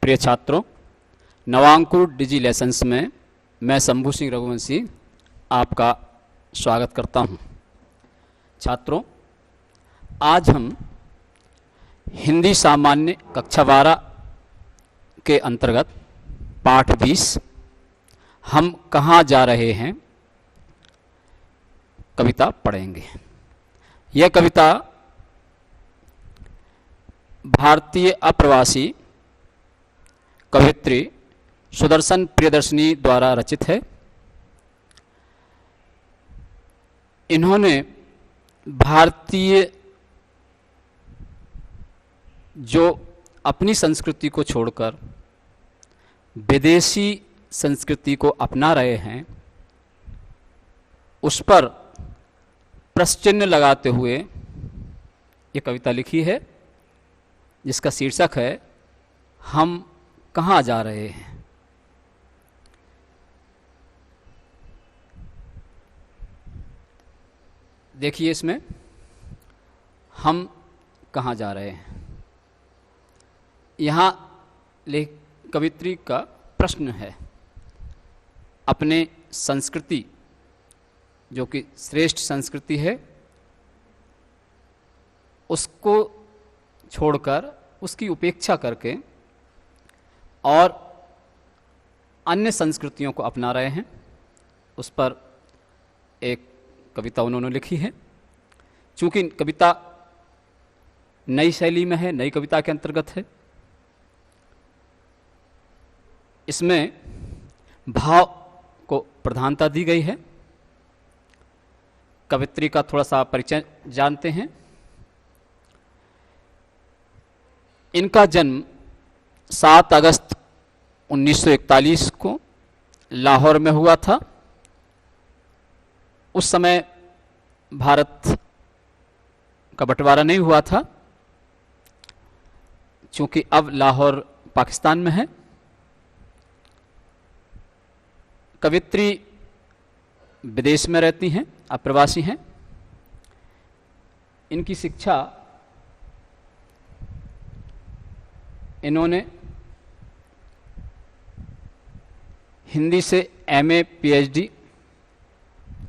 प्रिय छात्रों, नवांकुर डिजी लेसन्स में मैं शंभू सिंह रघुवंशी आपका स्वागत करता हूं। छात्रों, आज हम हिंदी सामान्य कक्षा 12 के अंतर्गत पाठ 20 हम कहाँ जा रहे हैं कविता पढ़ेंगे। यह कविता भारतीय अप्रवासी कवयित्री सुदर्शन प्रियदर्शनी द्वारा रचित है। इन्होंने भारतीय जो अपनी संस्कृति को छोड़कर विदेशी संस्कृति को अपना रहे हैं, उस पर प्रश्नचिह्न लगाते हुए ये कविता लिखी है, जिसका शीर्षक है हम कहाँ जा रहे हैं। देखिए, इसमें हम कहाँ जा रहे हैं, यहाँ कवित्री का प्रश्न है अपने संस्कृति, जो कि श्रेष्ठ संस्कृति है, उसको छोड़कर उसकी उपेक्षा करके और अन्य संस्कृतियों को अपना रहे हैं। उस पर एक कविता उन्होंने लिखी है। चूँकि कविता नई शैली में है, नई कविता के अंतर्गत है, इसमें भाव को प्रधानता दी गई है। कवित्री का थोड़ा सा परिचय जानते हैं। इनका जन्म 7 अगस्त 1941 को लाहौर में हुआ था। उस समय भारत का बंटवारा नहीं हुआ था, चूंकि अब लाहौर पाकिस्तान में है। कवित्री विदेश में रहती हैं, अप्रवासी हैं। इनकी शिक्षा इन्होंने हिंदी से एमए पीएचडी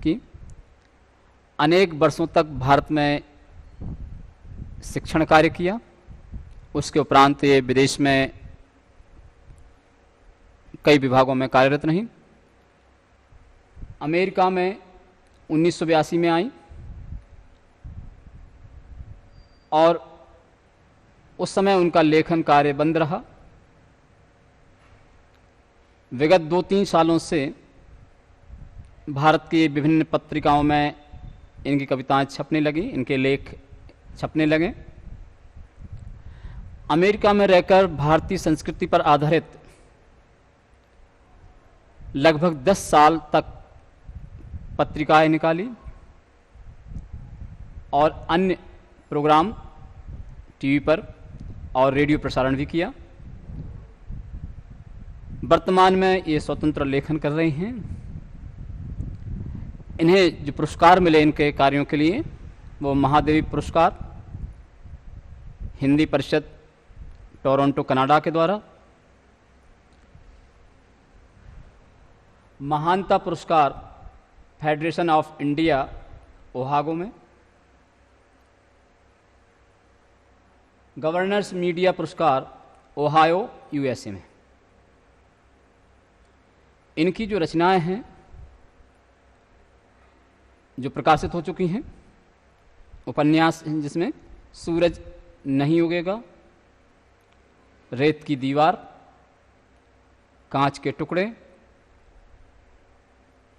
की। अनेक वर्षों तक भारत में शिक्षण कार्य किया। उसके उपरांत ये विदेश में कई विभागों में कार्यरत रहीं। अमेरिका में 1982 में आई और उस समय उनका लेखन कार्य बंद रहा। विगत 2-3 सालों से भारत की विभिन्न पत्रिकाओं में इनकी कविताएं छपने लगी, इनके लेख छपने लगे। अमेरिका में रहकर भारतीय संस्कृति पर आधारित लगभग 10 साल तक पत्रिकाएं निकाली और अन्य प्रोग्राम टीवी पर और रेडियो प्रसारण भी किया। वर्तमान में ये स्वतंत्र लेखन कर रही हैं। इन्हें जो पुरस्कार मिले इनके कार्यों के लिए, वो महादेवी पुरस्कार हिंदी परिषद टोरंटो कनाडा के द्वारा, महानता पुरस्कार फेडरेशन ऑफ इंडिया ओहागो में, गवर्नर्स मीडिया पुरस्कार ओहायो यूएसए में। इनकी जो रचनाएं हैं जो प्रकाशित हो चुकी हैं, उपन्यास हैं जिसमें सूरज नहीं उगेगा, रेत की दीवार, कांच के टुकड़े,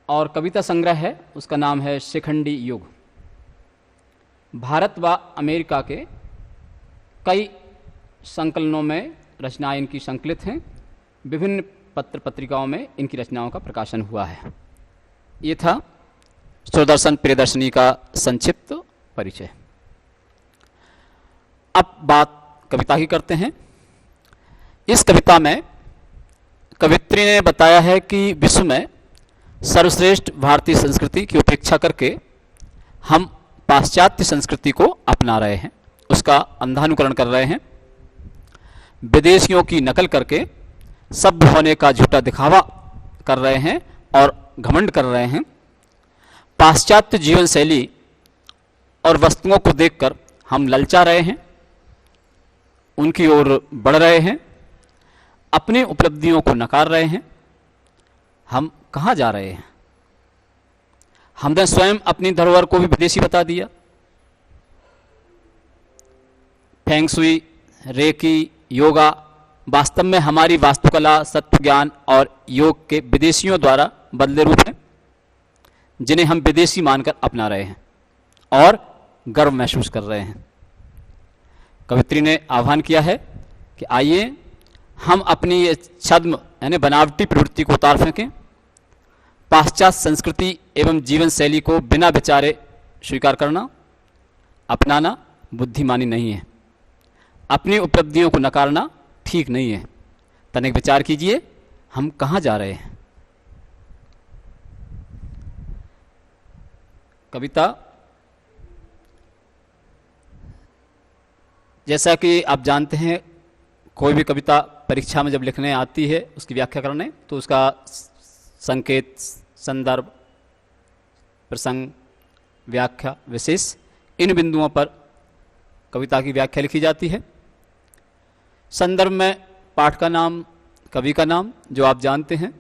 और कविता संग्रह है, उसका नाम है शिखंडी युग। भारत व अमेरिका के कई संकलनों में रचनाएं इनकी संकलित हैं। विभिन्न पत्र पत्रिकाओं में इनकी रचनाओं का प्रकाशन हुआ है। ये था सुदर्शन प्रियदर्शनी का संक्षिप्त परिचय। अब बात कविता की करते हैं। इस कविता में कवित्री ने बताया है कि विश्व में सर्वश्रेष्ठ भारतीय संस्कृति की उपेक्षा करके हम पाश्चात्य संस्कृति को अपना रहे हैं, उसका अंधानुकरण कर रहे हैं। विदेशियों की नकल करके सभ्य होने का झूठा दिखावा कर रहे हैं और घमंड कर रहे हैं। पाश्चात्य जीवन शैली और वस्तुओं को देखकर हम ललचा रहे हैं, उनकी ओर बढ़ रहे हैं, अपनी उपलब्धियों को नकार रहे हैं। हम कहाँ जा रहे हैं? हमने स्वयं अपनी धरोहर को भी विदेशी बता दिया। फेंग शुई, रेकी, योगा वास्तव में हमारी वास्तुकला, सत्व ज्ञान और योग के विदेशियों द्वारा बदले रूप हैं, जिन्हें हम विदेशी मानकर अपना रहे हैं और गर्व महसूस कर रहे हैं। कवित्री ने आह्वान किया है कि आइए हम अपनी ये छद्म यानी बनावटी प्रवृत्ति को उतार फेंकें। पाश्चात्य संस्कृति एवं जीवन शैली को बिना विचारे स्वीकार करना, अपनाना बुद्धिमानी नहीं है। अपनी उपलब्धियों को नकारना ठीक नहीं है। तनिक विचार कीजिए, हम कहाँ जा रहे हैं? कविता, जैसा कि आप जानते हैं, कोई भी कविता परीक्षा में जब लिखने आती है, उसकी व्याख्या करने, तो उसका संकेत, संदर्भ, प्रसंग, व्याख्या, विशेष, इन बिंदुओं पर कविता की व्याख्या लिखी जाती है। संदर्भ में पाठ का नाम, कवि का नाम जो आप जानते हैं,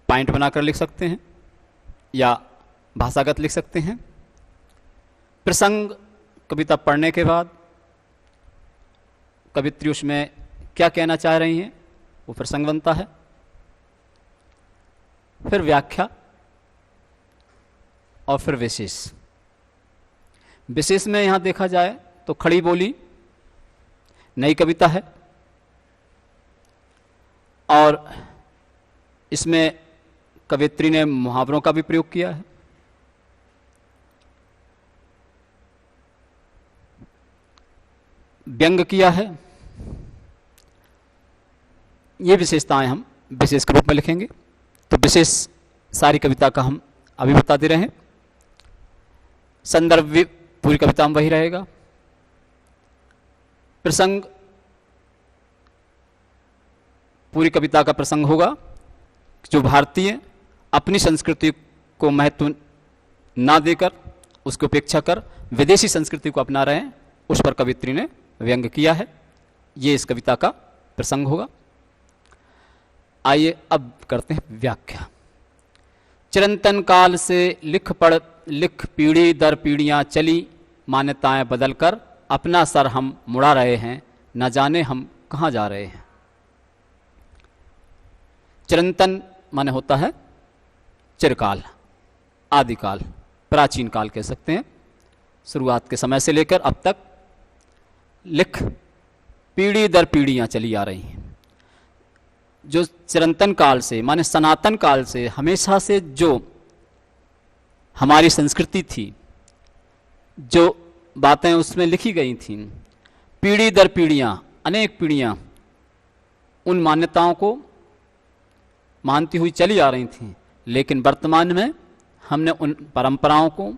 पॉइंट बनाकर लिख सकते हैं या भाषागत लिख सकते हैं। प्रसंग, कविता पढ़ने के बाद कवित्री उसमें क्या कहना चाह रही हैं, वो प्रसंग बनता है। फिर व्याख्या और फिर विशेष। विशेष में यहां देखा जाए तो खड़ी बोली नई कविता है और इसमें कवित्री ने मुहावरों का भी प्रयोग किया है। व्यंग किया है। ये विशेषताएं हम विशेष के रूप में लिखेंगे। तो विशेष सारी कविता का हम अभी बता दे रहे हैं। संदर्भ भी पूरी कविता में वही रहेगा। प्रसंग, पूरी कविता का प्रसंग होगा जो भारतीय अपनी संस्कृति को महत्व ना देकर, उसकी उपेक्षा कर विदेशी संस्कृति को अपना रहे हैं, उस पर कवित्री ने व्यंग किया है। ये इस कविता का प्रसंग होगा। आइए अब करते हैं व्याख्या। चिरंतन काल से लिख पढ़ लिख पीढ़ी दर पीढ़ियां चली, मान्यताएं बदलकर अपना सर हम मुड़ा रहे हैं, न जाने हम कहाँ जा रहे हैं। चिरंतन माने होता है चिरकाल, आदिकाल, प्राचीन काल कह सकते हैं। शुरुआत के समय से लेकर अब तक लिख पीढ़ी दर पीढ़ियां चली आ रही हैं। जो चिरंतन काल से माने सनातन काल से, हमेशा से जो हमारी संस्कृति थी, जो बातें उसमें लिखी गई थीं, पीढ़ी दर पीढ़ियां, अनेक पीढ़ियां उन मान्यताओं को मानती हुई चली आ रही थीं। लेकिन वर्तमान में हमने उन परंपराओं को,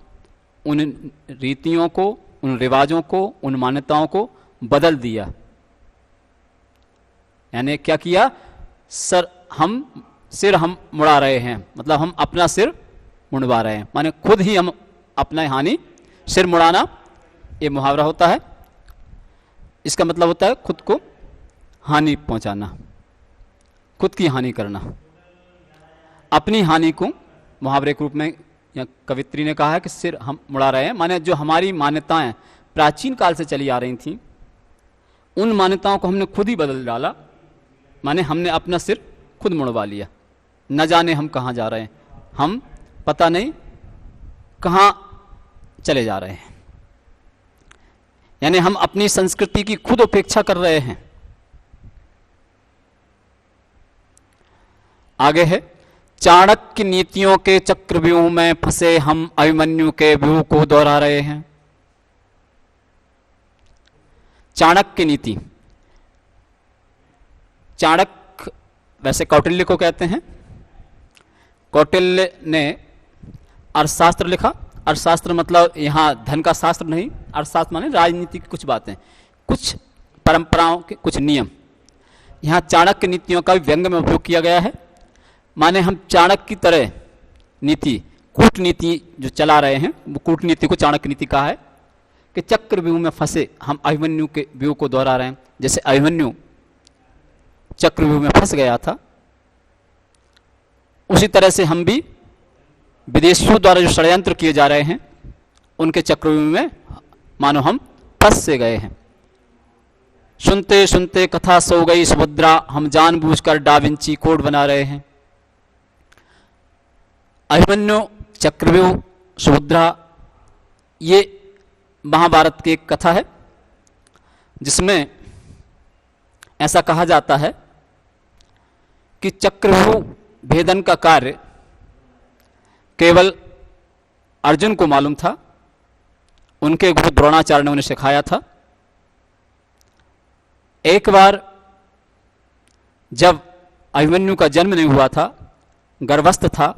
उन रीतियों को, उन रिवाजों को, उन मान्यताओं को बदल दिया। यानी क्या किया? सिर हम मुड़ा रहे हैं, मतलब हम अपना सिर मुड़वा रहे हैं, माने खुद ही हम अपना हानि, सिर मुड़ाना ये मुहावरा होता है। इसका मतलब होता है खुद को हानि पहुंचाना, खुद की हानि करना। अपनी हानि को मुहावरे के रूप में या कवित्री ने कहा है कि सिर हम मुड़ा रहे हैं, माने जो हमारी मान्यताएं प्राचीन काल से चली आ रही थीं, उन मान्यताओं को हमने खुद ही बदल डाला, माने हमने अपना सिर खुद मुड़वा लिया। न जाने हम कहाँ जा रहे हैं, हम पता नहीं कहाँ चले जा रहे हैं। यानी हम अपनी संस्कृति की खुद उपेक्षा कर रहे हैं। आगे है, चाणक्य नीतियों के चक्रव्यूह में फंसे हम अभिमन्यु के व्यूह को दोहरा रहे हैं। चाणक्य नीति, चाणक्य वैसे कौटिल्य को कहते हैं। कौटिल्य ने अर्थशास्त्र लिखा। अर्थशास्त्र मतलब यहाँ धन का शास्त्र नहीं, अर्थशास्त्र माने राजनीति की कुछ बातें, कुछ परंपराओं के कुछ नियम। यहाँ चाणक्य नीतियों का भी व्यंग में उपयोग किया गया है। माने हम चाणक्य की तरह नीति, कूटनीति जो चला रहे हैं, वो कूटनीति को चाणक्य नीति कहा है कि चक्रव्यूह में फंसे हम अभिमन्यु के व्यूह को दोहरा रहे हैं। जैसे अभिमन्यु चक्रव्यूह में फंस गया था, उसी तरह से हम भी विदेशियों द्वारा जो षड्यंत्र किए जा रहे हैं उनके चक्रव्यूह में मानो हम फंस से गए हैं। सुनते सुनते कथा सो गई सुभद्रा, हम जानबूझकर डा विंची कोड बना रहे हैं। अभिमन्यु, चक्रव्यूह, सुभद्रा, ये महाभारत की एक कथा है जिसमें ऐसा कहा जाता है कि चक्रव्यूह भेदन का कार्य केवल अर्जुन को मालूम था, उनके गुरु द्रोणाचार्य ने उन्हें सिखाया था। एक बार जब अभिमन्यु का जन्म नहीं हुआ था, गर्भस्थ था,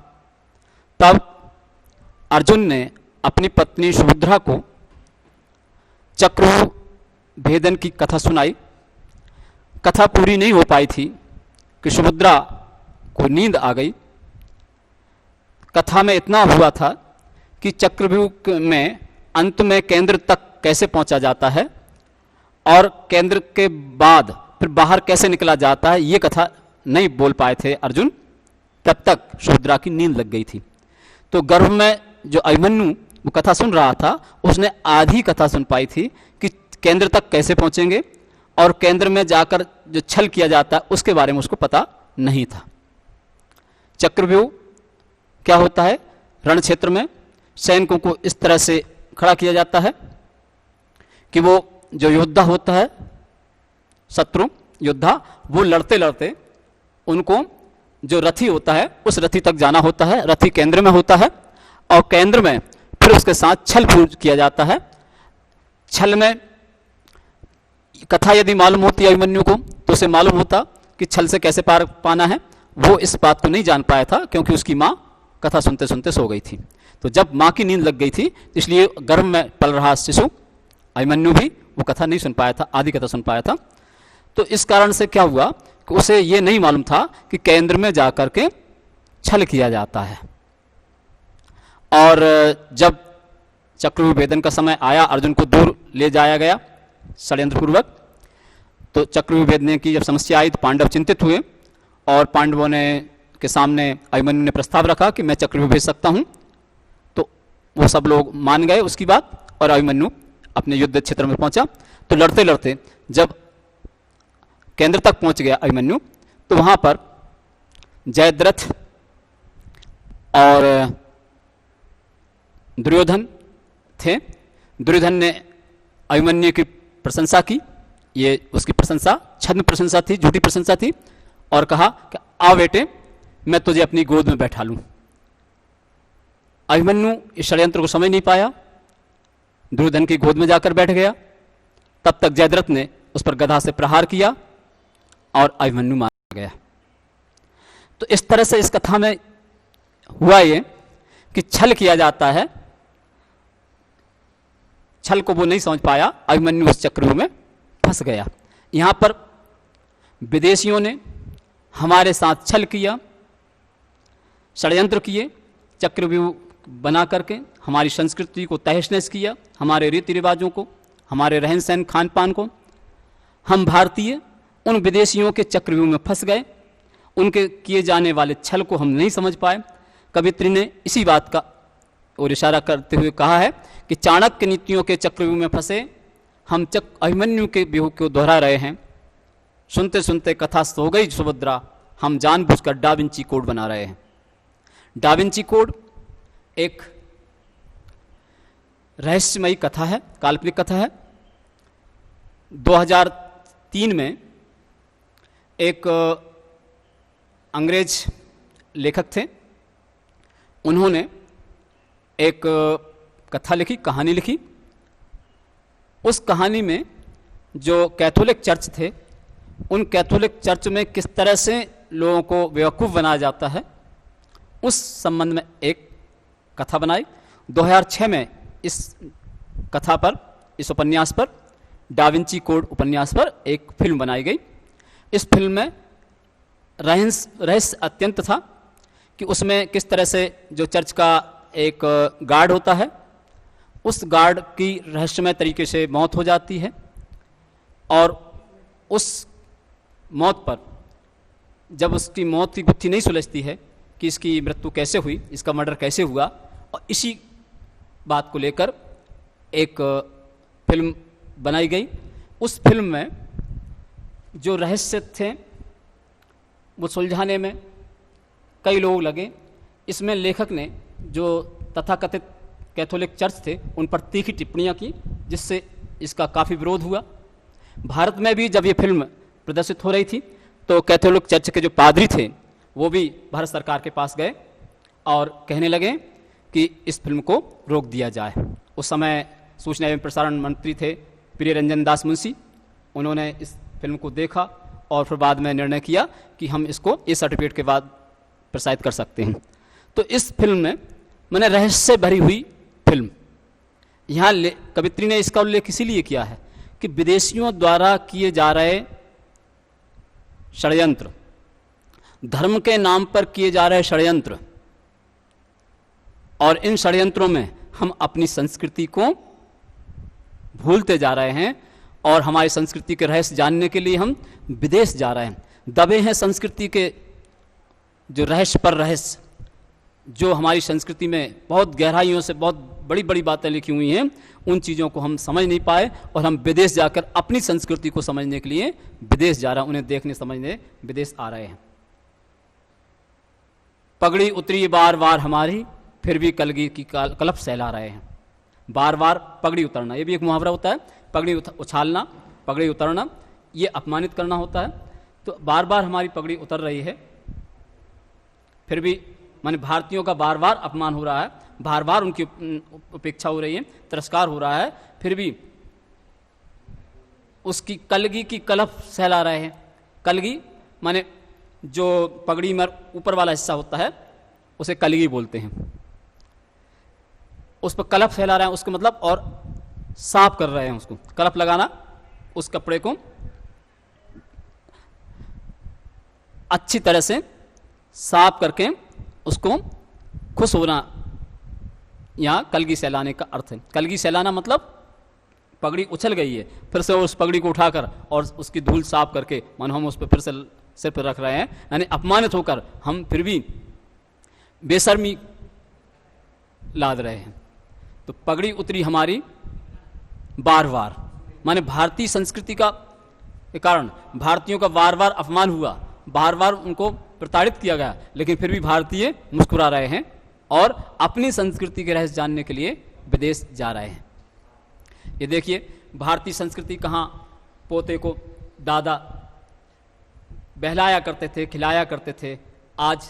तब अर्जुन ने अपनी पत्नी सुभद्रा को चक्रव्यूह भेदन की कथा सुनाई। कथा पूरी नहीं हो पाई थी कि सुभद्रा को नींद आ गई। कथा में इतना हुआ था कि चक्रव्यूह में अंत में केंद्र तक कैसे पहुंचा जाता है और केंद्र के बाद फिर बाहर कैसे निकला जाता है, ये कथा नहीं बोल पाए थे अर्जुन। तब तक सुभद्रा की नींद लग गई थी। तो गर्भ में जो अभिमन्यु वो कथा सुन रहा था, उसने आधी कथा सुन पाई थी कि केंद्र तक कैसे पहुंचेंगे, और केंद्र में जाकर जो छल किया जाता है उसके बारे में उसको पता नहीं था। चक्रव्यूह क्या होता है? रण क्षेत्र में सैनिकों को इस तरह से खड़ा किया जाता है कि वो जो योद्धा होता है, शत्रु योद्धा, वो लड़ते लड़ते उनको जो रथी होता है उस रथी तक जाना होता है। रथी केंद्र में होता है और केंद्र में फिर उसके साथ छल किया जाता है। छल में कथा यदि मालूम होती है अभिमन्यु को तो उसे मालूम होता कि छल से कैसे पार पाना है। वो इस बात को नहीं जान पाया था क्योंकि उसकी माँ कथा सुनते सुनते सो गई थी। तो जब माँ की नींद लग गई थी इसलिए गर्भ में पल रहा शिशु अभिमन्यु भी वो कथा नहीं सुन पाया था, आधी कथा सुन पाया था। तो इस कारण से क्या हुआ कि उसे ये नहीं मालूम था कि केंद्र में जाकर के छल किया जाता है। और जब चक्रव्यूह भेदन का समय आया, अर्जुन को दूर ले जाया गया षड्यंत्र पूर्वक, तो चक्रव्यूह भेदने की जब समस्या आई तो पांडव चिंतित हुए और पांडवों ने के सामने अभिमन्यु ने प्रस्ताव रखा कि मैं चक्रव्यूह भेज सकता हूं। तो वो सब लोग मान गए उसकी बात और अभिमन्यु अपने युद्ध क्षेत्र में पहुंचा। तो लड़ते लड़ते जब केंद्र तक पहुंच गया अभिमन्यु, तो वहां पर जयद्रथ और दुर्योधन थे। दुर्योधन ने अभिमन्यु की प्रशंसा की, ये उसकी प्रशंसा छद्म प्रशंसा थी, झूठी प्रशंसा थी, और कहा कि आओ बेटे मैं तुझे अपनी गोद में बैठा लूं। अभिमन्यु इस षड्यंत्र को समझ नहीं पाया, दुर्योधन की गोद में जाकर बैठ गया। तब तक जयद्रथ ने उस पर गदा से प्रहार किया और अभिमन्यु मारा गया। तो इस तरह से इस कथा में हुआ ये कि छल किया जाता है। छल को वो नहीं समझ पाया, अभिमन्यु उस चक्रव्यूह में फंस गया। यहां पर विदेशियों ने हमारे साथ छल किया, षड्यंत्र किए, चक्रव्यूह बना करके हमारी संस्कृति को तहस नहस किया, हमारे रीति रिवाजों को, हमारे रहन सहन खान पान को। हम भारतीय उन विदेशियों के चक्रव्यूह में फंस गए, उनके किए जाने वाले छल को हम नहीं समझ पाए। कवित्री ने इसी बात का और इशारा करते हुए कहा है कि चाणक्य नीतियों के चक्रव्यूह में फंसे हम अभिमन्यु के व्यूह को दोहरा रहे हैं। सुनते सुनते कथा सो गई सुभद्रा, हम जानबूझकर डा विंची कोड बना रहे हैं। डा विंची कोड एक रहस्यमयी कथा है, काल्पनिक कथा है। 2003 में एक अंग्रेज लेखक थे, उन्होंने एक कथा लिखी, कहानी लिखी। उस कहानी में जो कैथोलिक चर्च थे, उन कैथोलिक चर्च में किस तरह से लोगों को बेवकूफ़ बनाया जाता है, उस संबंध में एक कथा बनाई। 2006 में इस कथा पर, इस उपन्यास पर डा विंची कोड उपन्यास पर एक फिल्म बनाई गई। इस फिल्म में रहस्य अत्यंत था कि उसमें किस तरह से जो चर्च का एक गार्ड होता है, उस गार्ड की रहस्यमय तरीके से मौत हो जाती है और उस मौत पर जब उसकी मौत की गुत्थी नहीं सुलझती है कि इसकी मृत्यु कैसे हुई, इसका मर्डर कैसे हुआ, और इसी बात को लेकर एक फिल्म बनाई गई। उस फिल्म में जो रहस्य थे वो सुलझाने में कई लोग लगे। इसमें लेखक ने जो तथाकथित कैथोलिक चर्च थे उन पर तीखी टिप्पणियां की, जिससे इसका काफ़ी विरोध हुआ। भारत में भी जब ये फिल्म प्रदर्शित हो रही थी तो कैथोलिक चर्च के जो पादरी थे वो भी भारत सरकार के पास गए और कहने लगे कि इस फिल्म को रोक दिया जाए। उस समय सूचना एवं प्रसारण मंत्री थे प्रिय रंजन दास मुंशी। उन्होंने इस फिल्म को देखा और फिर बाद में निर्णय किया कि हम इसको इस सर्टिफिकेट के बाद प्रसारित कर सकते हैं। तो इस फिल्म में मैंने रहस्य भरी हुई फिल्म, यहाँ कवित्री ने इसका उल्लेख इसीलिए किया है कि विदेशियों द्वारा किए जा रहे षड्यंत्र, धर्म के नाम पर किए जा रहे षड्यंत्र, और इन षड्यंत्रों में हम अपनी संस्कृति को भूलते जा रहे हैं और हमारी संस्कृति के रहस्य जानने के लिए हम विदेश जा रहे हैं। दबे हैं संस्कृति के जो रहस्य पर रहस्य, जो हमारी संस्कृति में बहुत गहराइयों से बहुत बड़ी बड़ी बातें लिखी हुई हैं, उन चीज़ों को हम समझ नहीं पाए और हम विदेश जाकर अपनी संस्कृति को समझने के लिए विदेश जा रहे हैं, उन्हें देखने समझने विदेश आ रहे हैं। पगड़ी उतरी बार बार हमारी, फिर भी कलगी की कलप सहला रहे हैं। बार बार पगड़ी उतरना, ये भी एक मुहावरा होता है। पगड़ी उछालना, पगड़ी उतरना, ये अपमानित करना होता है। तो बार बार हमारी पगड़ी उतर रही है, फिर भी माने भारतीयों का बार बार अपमान हो रहा है, बार बार उनकी उपेक्षा हो रही है, तिरस्कार हो रहा है, फिर भी उसकी कलगी की कलप सहला रहे हैं। कलगी माने जो पगड़ी में ऊपर वाला हिस्सा होता है उसे कलगी बोलते हैं। उस पर कलप फैला रहे हैं, उसका मतलब और साफ कर रहे हैं उसको। कलप लगाना, उस कपड़े को अच्छी तरह से साफ करके उसको खुश होना, यहाँ कलगी सहलाने का अर्थ है। कलगी सहलाना मतलब पगड़ी उछल गई है, फिर से उस पगड़ी को उठाकर और उसकी धूल साफ करके मानो हम उस पर फिर से सिर पर रख रहे हैं, यानी अपमानित होकर हम फिर भी बेशर्मी लाद रहे हैं। तो पगड़ी उतरी हमारी बार बार, माने भारतीय संस्कृति का के कारण भारतीयों का बार बार अपमान हुआ, बार बार उनको प्रताड़ित किया गया, लेकिन फिर भी भारतीय मुस्कुरा रहे हैं और अपनी संस्कृति के रहस्य जानने के लिए विदेश जा रहे हैं। ये देखिए, भारतीय संस्कृति कहाँ पोते को दादा बहलाया करते थे, खिलाया करते थे, आज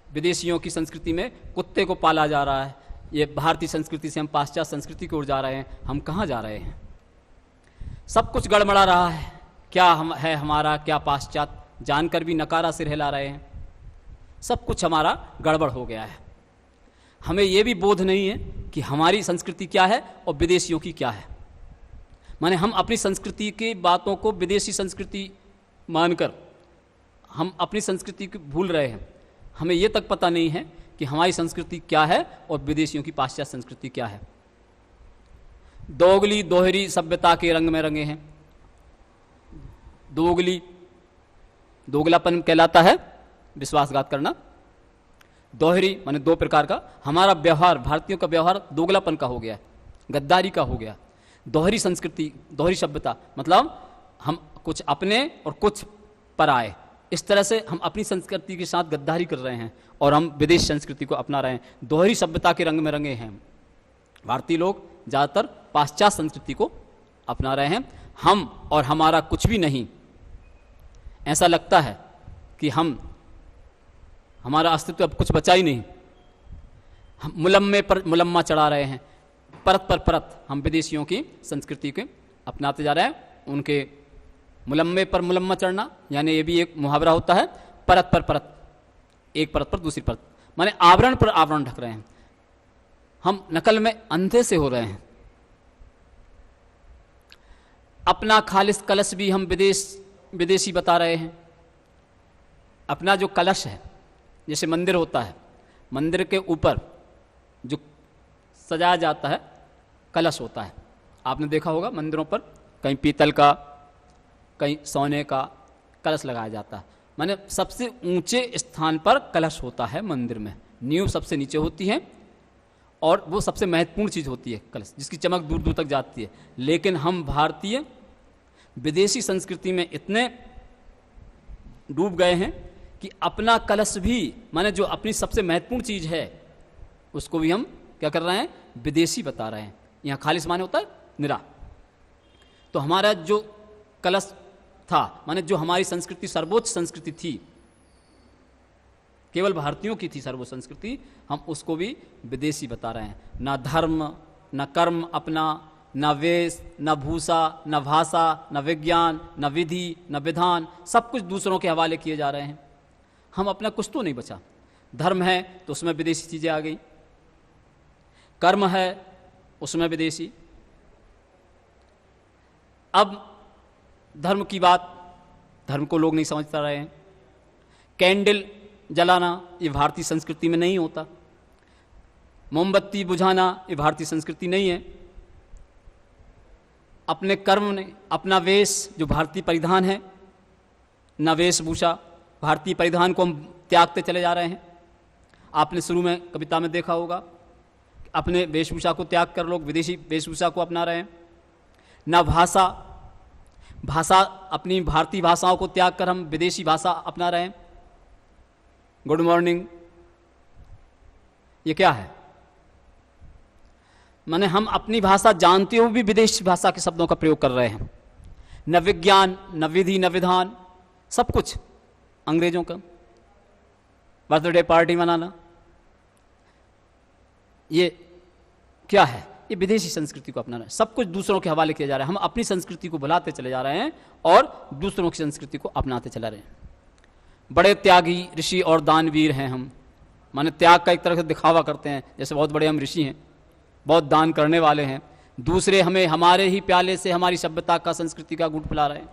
विदेशियों की संस्कृति में कुत्ते को पाला जा रहा है। ये भारतीय संस्कृति से हम पाश्चात्य संस्कृति की ओर जा रहे हैं। हम कहाँ जा रहे हैं? सब कुछ गड़बड़ा रहा है। क्या हम है हमारा, क्या पाश्चात्य, जानकर भी नकारा सिर हिला रहे हैं। सब कुछ हमारा गड़बड़ हो गया है। हमें ये भी बोध नहीं है कि हमारी संस्कृति क्या है और विदेशियों की क्या है। माने हम अपनी संस्कृति की बातों को विदेशी संस्कृति मानकर हम अपनी संस्कृति को भूल रहे हैं। हमें ये तक पता नहीं है कि हमारी संस्कृति क्या है और विदेशियों की पाश्चात्य संस्कृति क्या है। दोगली दोहरी सभ्यता के रंग में रंगे हैं। दोगली, दोगलापन कहलाता है विश्वासघात करना। दोहरी माने दो प्रकार का। हमारा व्यवहार, भारतीयों का व्यवहार दोगलापन का हो गया है, गद्दारी का हो गया। दोहरी संस्कृति, दोहरी सभ्यता मतलब हम कुछ अपने और कुछ पराए, इस तरह से हम अपनी संस्कृति के साथ गद्दारी कर रहे हैं और हम विदेश संस्कृति को अपना रहे हैं। दोहरी सभ्यता के रंग में रंगे हैं। भारतीय लोग ज़्यादातर पाश्चात्य संस्कृति को अपना रहे हैं। हम और हमारा कुछ भी नहीं। ऐसा लगता है कि हमारा अस्तित्व अब कुछ बचा ही नहीं। हम मुलम्मे पर मुलम्मा चढ़ा रहे हैं, परत पर परत हम विदेशियों की संस्कृति के अपनाते जा रहे हैं। उनके मुलम्मे पर मुलम्मा चढ़ना, यानी ये भी एक मुहावरा होता है, परत पर परत, एक परत पर दूसरी परत, माने आवरण पर आवरण ढक रहे हैं। हम नकल में अंधे से हो रहे हैं। अपना खालिस कलश भी हम विदेशी बता रहे हैं। अपना जो कलश है, जैसे मंदिर होता है, मंदिर के ऊपर जो सजाया जाता है कलश होता है, आपने देखा होगा मंदिरों पर कहीं पीतल का, कहीं सोने का कलश लगाया जाता है। माने सबसे ऊंचे स्थान पर कलश होता है मंदिर में, नींव सबसे नीचे होती है और वो सबसे महत्वपूर्ण चीज़ होती है कलश, जिसकी चमक दूर दूर तक जाती है। लेकिन हम भारतीय विदेशी संस्कृति में इतने डूब गए हैं कि अपना कलश भी, माने जो अपनी सबसे महत्वपूर्ण चीज़ है उसको भी हम क्या कर रहे हैं, विदेशी बता रहे हैं। यहाँ खालिस माने होता है निरा। तो हमारा जो कलश था, माने जो हमारी संस्कृति सर्वोच्च संस्कृति थी, केवल भारतीयों की थी सर्वोच्च संस्कृति, हम उसको भी विदेशी बता रहे हैं। ना धर्म, न कर्म अपना, न वेश, न भूषा, न भाषा, न विज्ञान, न विधि, न विधान, सब कुछ दूसरों के हवाले किए जा रहे हैं। हम अपना कुछ तो नहीं बचा। धर्म है तो उसमें विदेशी चीज़ें आ गई, कर्म है उसमें विदेशी। अब धर्म की बात, धर्म को लोग नहीं समझ पा रहे हैं। कैंडल जलाना ये भारतीय संस्कृति में नहीं होता, मोमबत्ती बुझाना ये भारतीय संस्कृति नहीं है। अपने कर्म ने, अपना वेश जो भारतीय परिधान है, न वेशभूषा, भारतीय परिधान को हम त्यागते चले जा रहे हैं। आपने शुरू में कविता में देखा होगा, अपने वेशभूषा को त्याग कर लोग विदेशी वेशभूषा को अपना रहे हैं। न भाषा, भाषा अपनी भारतीय भाषाओं को त्याग कर हम विदेशी भाषा अपना रहे हैं। गुड मॉर्निंग, ये क्या है? माने हम अपनी भाषा जानते हुए भी विदेशी भाषा के शब्दों का प्रयोग कर रहे हैं। न विज्ञान, न विधि, न विधान, सब कुछ अंग्रेजों का। बर्थडे पार्टी मनाना, ये क्या है? ये विदेशी संस्कृति को अपनाना है। सब कुछ दूसरों के हवाले किया जा रहा है। हम अपनी संस्कृति को भुलाते चले जा रहे हैं और दूसरों की संस्कृति को अपनाते चला रहे हैं। बड़े त्यागी ऋषि और दानवीर हैं हम, माने त्याग का एक तरह से दिखावा करते हैं, जैसे बहुत बड़े हम ऋषि हैं, बहुत दान करने वाले हैं। दूसरे हमें हमारे ही प्याले से हमारी सभ्यता का, संस्कृति का घूंट पिला रहे हैं।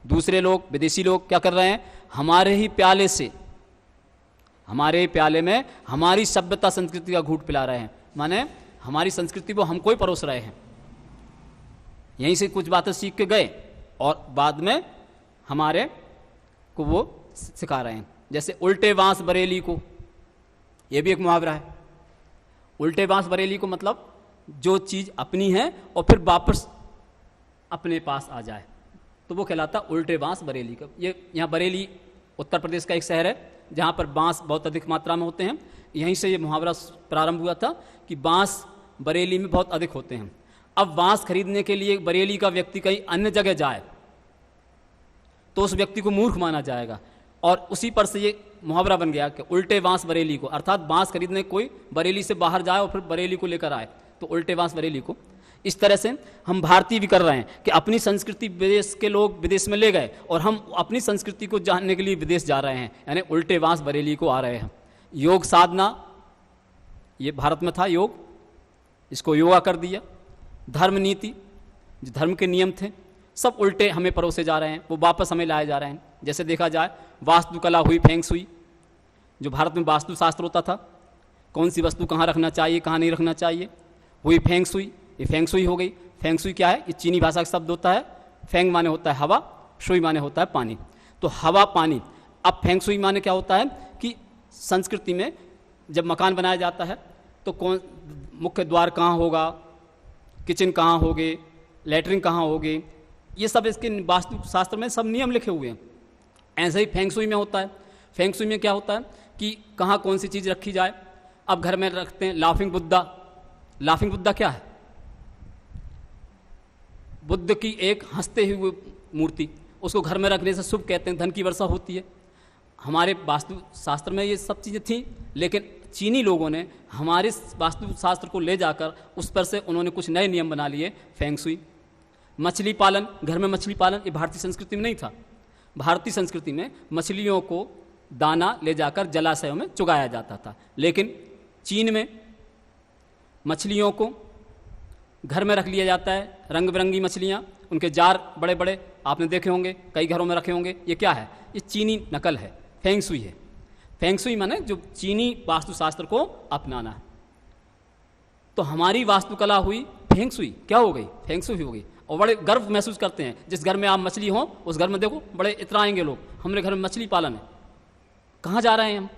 दूसरे लोग, विदेशी लोग क्या कर रहे हैं? हमारे ही प्याले से, हमारे ही प्याले में हमारी सभ्यता संस्कृति का घूंट पिला रहे हैं। माने हमारी संस्कृति को हमको ही परोस रहे हैं। यहीं से कुछ बातें सीख के गए और बाद में हमारे को वो सिखा रहे हैं। जैसे उल्टे बांस बरेली को, ये भी एक मुहावरा है। उल्टे बांस बरेली को मतलब जो चीज़ अपनी है और फिर वापस अपने पास आ जाए, तो वो कहलाता उल्टे बांस बरेली का। ये यहाँ बरेली उत्तर प्रदेश का एक शहर है जहाँ पर बांस बहुत अधिक मात्रा में होते हैं। यहीं से ये मुहावरा प्रारंभ हुआ था कि बांस बरेली में बहुत अधिक होते हैं। अब बांस खरीदने के लिए बरेली का व्यक्ति कहीं अन्य जगह जाए तो उस व्यक्ति को मूर्ख माना जाएगा, और उसी पर से ये मुहावरा बन गया कि उल्टे बांस बरेली को, अर्थात बांस खरीदने कोई बरेली से बाहर जाए और फिर बरेली को लेकर आए तो उल्टे बांस बरेली को। इस तरह से हम भारतीय भी कर रहे हैं कि अपनी संस्कृति विदेश के लोग विदेश में ले गए और हम अपनी संस्कृति को जानने के लिए विदेश जा रहे हैं, यानी उल्टे बांस बरेली को आ रहे हैं। योग साधना, ये भारत में था योग, इसको योगा कर दिया। धर्म नीति, जो धर्म के नियम थे, सब उल्टे हमें परोसे जा रहे हैं, वो वापस हमें लाए जा रहे हैं। जैसे देखा जाए वास्तुकला हुई, फेंग शुई, जो भारत में वास्तु शास्त्र होता था, कौन सी वस्तु कहाँ रखना चाहिए, कहाँ नहीं रखना चाहिए, हुई फेंग शुई। ये फेंग शुई हो गई। फेंग शुई क्या है? ये चीनी भाषा का शब्द होता है। फेंग माने होता है हवा, शुई माने होता है पानी। तो हवा पानी। अब फेंग शुई माने क्या होता है कि संस्कृति में जब मकान बनाया जाता है तो कौन मुख्य द्वार कहाँ होगा, किचन कहाँ होगे, लेटरिन कहाँ होगे, ये सब इसके वास्तु शास्त्र में सब नियम लिखे हुए हैं। ऐसे ही फेंग शुई में होता है। फेंग शुई में क्या होता है कि कहाँ कौन सी चीज़ रखी जाए। अब घर में रखते हैं लाफिंग बुद्धा। लाफिंग बुद्धा क्या है? बुद्ध की एक हंसते हुए मूर्ति, उसको घर में रखने से शुभ कहते हैं, धन की वर्षा होती है। हमारे वास्तु शास्त्र में ये सब चीज़ें थीं, लेकिन चीनी लोगों ने हमारे वास्तु शास्त्र को ले जाकर उस पर से उन्होंने कुछ नए नियम बना लिए। Feng shui. मछली पालन, घर में मछली पालन, ये भारतीय संस्कृति में नहीं था। भारतीय संस्कृति में मछलियों को दाना ले जाकर जलाशयों में चुगाया जाता था, लेकिन चीन में मछलियों को घर में रख लिया जाता है, रंग बिरंगी मछलियाँ, उनके जार बड़े बड़े आपने देखे होंगे, कई घरों में रखे होंगे। ये क्या है? ये चीनी नकल है, फेंग शुई है। फेंग शुई माने जो चीनी वास्तुशास्त्र को अपनाना है। तो हमारी वास्तुकला हुई फेंग शुई, क्या हो गई? फेंग शुई हो गई। और बड़े गर्व महसूस करते हैं। जिस घर में आप मछली हो उस घर में देखो बड़े इतराएंगे लोग, हमारे घर में मछली पालन है। कहाँ जा रहे हैं हम?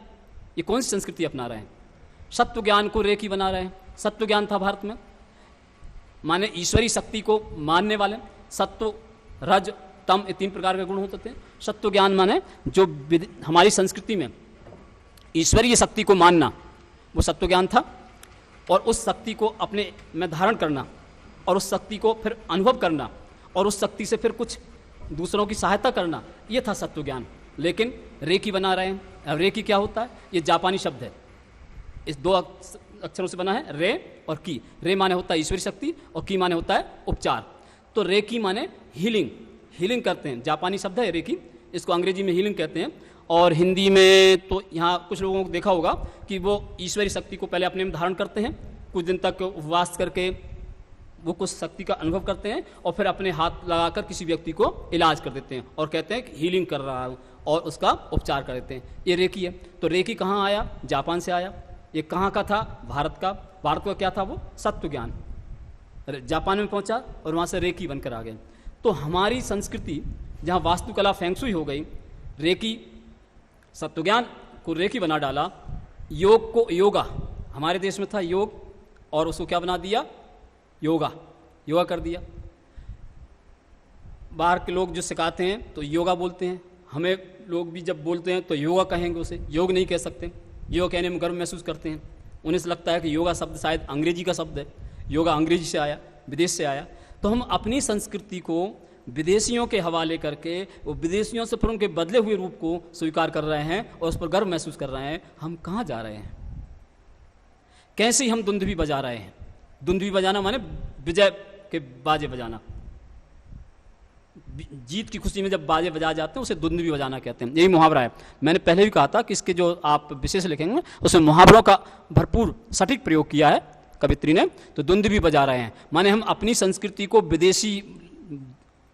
ये कौन सी संस्कृति अपना रहे हैं? सत्व ज्ञान को रेकी बना रहे हैं। सत्व ज्ञान था भारत में, माने ईश्वरी शक्ति को मानने वाले। सत्व, रज, तम, ये 3 प्रकार के गुण होते थे। सत्व ज्ञान माने जो हमारी संस्कृति में ईश्वरीय शक्ति को मानना, वो सत्व ज्ञान था। और उस शक्ति को अपने में धारण करना, और उस शक्ति को फिर अनुभव करना, और उस शक्ति से फिर कुछ दूसरों की सहायता करना, ये था सत्व ज्ञान। लेकिन रेकी बना रहे हैं। अब रेकी क्या होता है? ये जापानी शब्द है, इस 2 अक्षरों से बना है, रे और की। रे माने होता है ईश्वरी शक्ति, और की माने होता है उपचार। तो रेकी माने हीलिंग, हीलिंग करते हैं। जापानी शब्द है रेकी, इसको अंग्रेजी में हीलिंग कहते हैं। और हिंदी में तो यहाँ कुछ लोगों को देखा होगा कि वो ईश्वरी शक्ति को पहले अपने में धारण करते हैं, कुछ दिन तक उपवास करके वो कुछ शक्ति का अनुभव करते हैं, और फिर अपने हाथ लगाकर किसी व्यक्ति को इलाज कर देते हैं और कहते हैं कि हीलिंग कर रहा हूँ, और उसका उपचार कर देते हैं। ये रेकी है। तो रेकी कहाँ आया? जापान से आया। ये कहाँ का था? भारत का। भारत का क्या था? वो सत्व ज्ञान। जापान में पहुँचा और वहाँ से रेकी बनकर आ गए। तो हमारी संस्कृति जहाँ वास्तुकला फेंग शुई हो गई, रेकी सत्व ज्ञान को रेकी बना डाला, योग को योगा, हमारे देश में था योग, और उसको क्या बना दिया? योगा, योगा कर दिया। बाहर के लोग जो सिखाते हैं तो योगा बोलते हैं, हमें लोग भी जब बोलते हैं तो योगा कहेंगे, उसे योग नहीं कह सकते। योग कहने में गर्व महसूस करते हैं। उन्हें से लगता है कि योगा शब्द शायद अंग्रेजी का शब्द है, योगा अंग्रेजी से आया, विदेश से आया। तो हम अपनी संस्कृति को विदेशियों के हवाले करके, वो विदेशियों से फिर उनके बदले हुए रूप को स्वीकार कर रहे हैं और उस पर गर्व महसूस कर रहे हैं। हम कहाँ जा रहे हैं? कैसे हम दुंदुभी बजा रहे हैं? दुंदुभी बजाना माने विजय के बाजे बजाना, जीत की खुशी में जब बाजे बजाए जाते हैं उसे दुंदुभी बजाना कहते हैं। यही मुहावरा है। मैंने पहले भी कहा था कि इसके जो आप विशेष लिखेंगे उसमें मुहावरों का भरपूर सटीक प्रयोग किया है कवित्री ने। तो दुंदुभी बजा रहे हैं माने हम अपनी संस्कृति को विदेशी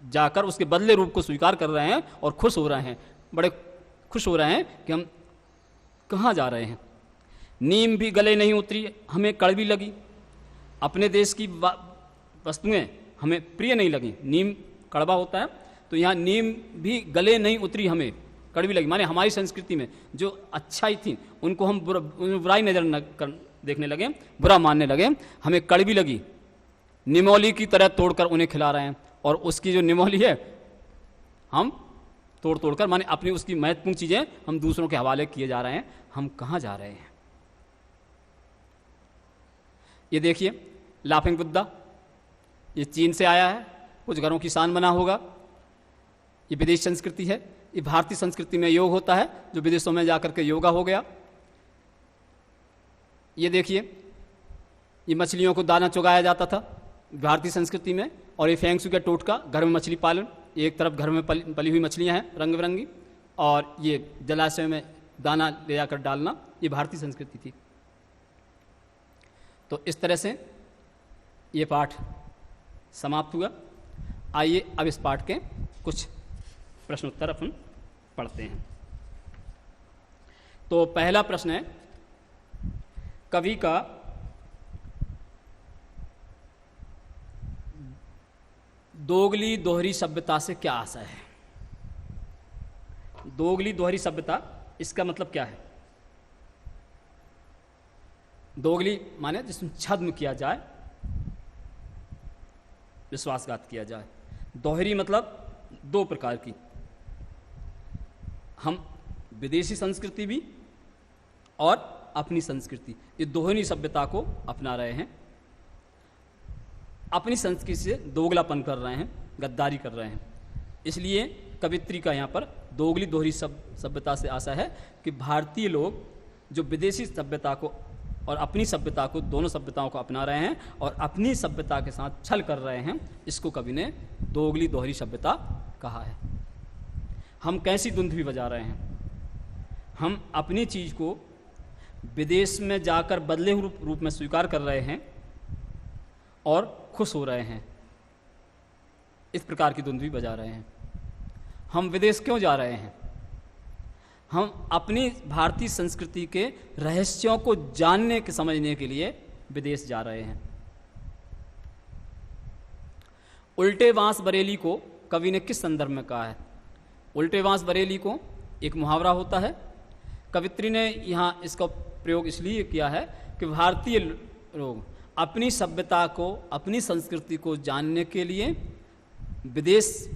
जाकर उसके बदले रूप को स्वीकार कर रहे हैं और खुश हो रहे हैं, बड़े खुश हो रहे हैं कि हम कहाँ जा रहे हैं। नीम भी गले नहीं उतरी, हमें कड़वी लगी। अपने देश की वस्तुएं हमें प्रिय नहीं लगी। नीम कड़वा होता है, तो यहाँ नीम भी गले नहीं उतरी, हमें कड़वी लगी। माने हमारी संस्कृति में जो अच्छाई थी उनको हम बुराई नजर देखने लगे, बुरा मानने लगे, हमें कड़वी लगी। निमोली की तरह तोड़कर उन्हें खिला रहे हैं, और उसकी जो निमोली है हम तोड़ तोड़कर, माने अपनी उसकी महत्वपूर्ण चीजें हम दूसरों के हवाले किए जा रहे हैं। हम कहाँ जा रहे हैं? ये देखिए लाफिंग बुद्धा, ये चीन से आया है, कुछ घरों की शान बना होगा। ये विदेश संस्कृति है। ये भारतीय संस्कृति में योग होता है जो विदेशों में जाकर के योगा हो गया। ये देखिए, ये मछलियों को दाना चुगाया जाता था भारतीय संस्कृति में। और ये फेंग शुई का टोटका, घर में मछली पालन। एक तरफ घर में पली हुई मछलियां हैं रंग बिरंगी, और ये जलाशय में दाना ले जाकर डालना, ये भारतीय संस्कृति थी। तो इस तरह से ये पाठ समाप्त हुआ। आइए अब इस पाठ के कुछ प्रश्नोत्तर अपन पढ़ते हैं। तो पहला प्रश्न है, कवि का दोगली दोहरी सभ्यता से क्या आशय है? दोगली दोहरी सभ्यता, इसका मतलब क्या है? दोगली माने जिसमें छद्म किया जाए, विश्वासघात किया जाए। दोहरी मतलब 2 प्रकार की। हम विदेशी संस्कृति भी और अपनी संस्कृति, ये दोहरी सभ्यता को अपना रहे हैं। अपनी संस्कृति से दोगलापन कर रहे हैं, गद्दारी कर रहे हैं। इसलिए कवित्री का यहाँ पर दोगली दोहरी सभ्यता से आशा है कि भारतीय लोग जो विदेशी सभ्यता को और अपनी सभ्यता को, दोनों सभ्यताओं को अपना रहे हैं और अपनी सभ्यता के साथ छल कर रहे हैं, इसको कवि ने दोगली दोहरी सभ्यता कहा है। हम कैसी दुंदुभी बजा रहे हैं? हम अपनी चीज को विदेश में जाकर बदले रूप में स्वीकार कर रहे हैं और खुश हो रहे हैं। इस प्रकार की धुन भी बजा रहे हैं। हम विदेश क्यों जा रहे हैं? हम अपनी भारतीय संस्कृति के रहस्यों को जानने के समझने के लिए विदेश जा रहे हैं। उल्टे बांस बरेली को कवि ने किस संदर्भ में कहा है? उल्टे बांस बरेली को एक मुहावरा होता है। कवित्री ने यहाँ इसका प्रयोग इसलिए किया है कि भारतीय लोग अपनी सभ्यता को, अपनी संस्कृति को जानने के लिए विदेश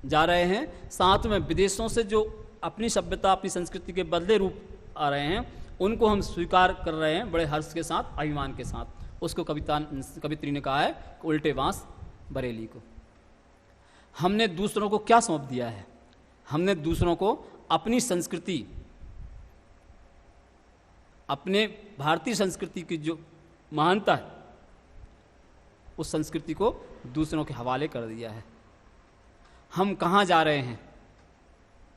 जा रहे हैं। साथ में विदेशों से जो अपनी सभ्यता, अपनी संस्कृति के बदले रूप आ रहे हैं, उनको हम स्वीकार कर रहे हैं बड़े हर्ष के साथ, अभिमान के साथ। उसको कवित्री ने कहा है कि उल्टे बांस बरेली को। हमने दूसरों को क्या सौंप दिया है? हमने दूसरों को अपनी संस्कृति, अपने भारतीय संस्कृति की जो महानता है, उस संस्कृति को दूसरों के हवाले कर दिया है। हम कहाँ जा रहे हैं?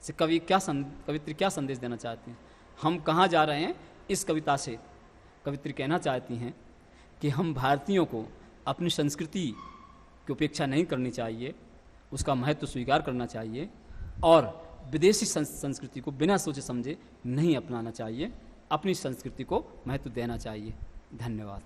से कवित्री क्या संदेश देना चाहती हैं? हम कहाँ जा रहे हैं? इस कविता से कवित्री कहना चाहती हैं कि हम भारतीयों को अपनी संस्कृति की उपेक्षा नहीं करनी चाहिए, उसका महत्व स्वीकार करना चाहिए और विदेशी संस्कृति को बिना सोचे समझे नहीं अपनाना चाहिए, अपनी संस्कृति को महत्व देना चाहिए। धन्यवाद।